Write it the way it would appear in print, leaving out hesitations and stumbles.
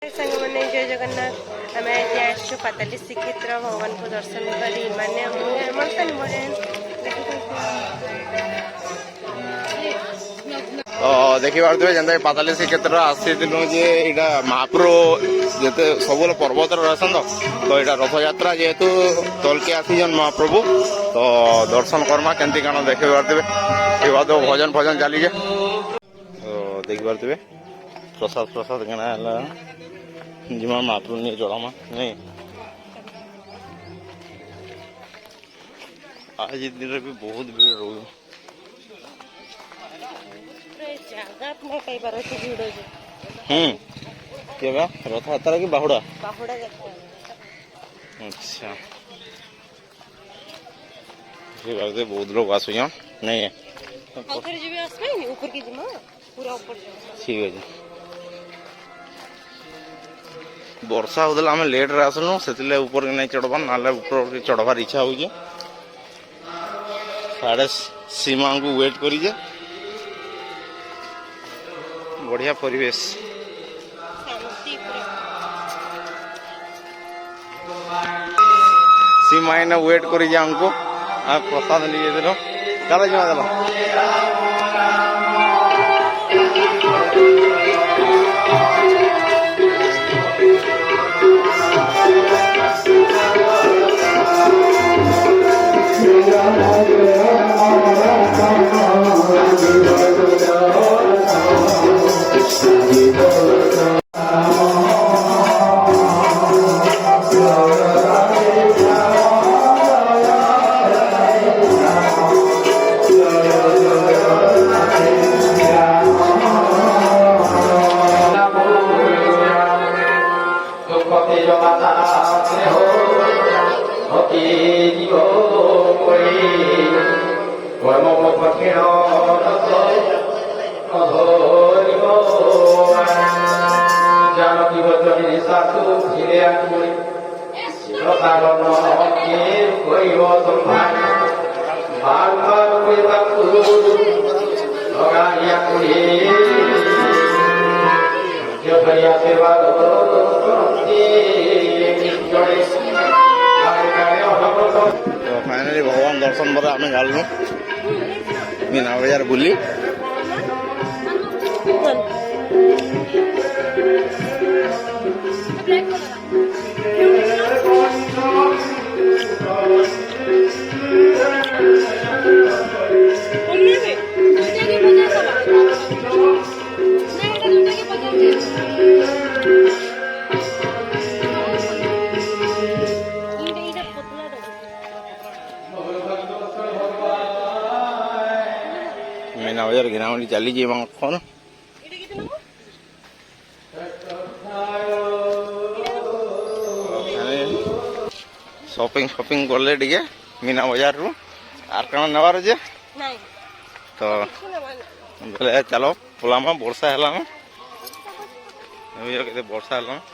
सांग मैंने जय जगन्नाथ आम आज आसु पाताली श्रीक्षेत्र भगवान को दर्शन करी माने तो देखी पारे जेनता पाताली श्रीक्षेत्र आसीलु जे इटा महाप्रभु जिते सब पर्वत रहसन तो यहाँ रथ यात्रा जेहेतु तलके आसीजन महाप्रभु तो दर्शन करमा केमती काना देखी पारे तो भजन भजन चलीजे तो देखी पारे प्रसाद प्रसाद केना जिमा महाप्रभु नहीं चढ़ामा नहीं आज दिन भी बहुत भीड़ रो केबा रथ यात्रा की बाहुड़ा अच्छा बहुत लोग आसुन नहीं ठीक है वर्षा होता आम लेट्रे आसलु से ऊपर नहीं चढ़बार ना ऊपर चढ़बार इच्छा हो साढ़े सीमा को वेट करीजे बढ़िया परिवेश सीमा ने वेट करीजे हमको प्रसाद लिए दिलो चलो जमा दिलो फाइनाली भगवान दर्शन पर आम गलु मीना बजार बुली मीना बजार घिनावली चली जी कौन शॉपिंग शॉपिंग करले टिके मीना बजार रु आर कण नवार जे तो बोले चलो पोलामा वर्षा है वर्षा है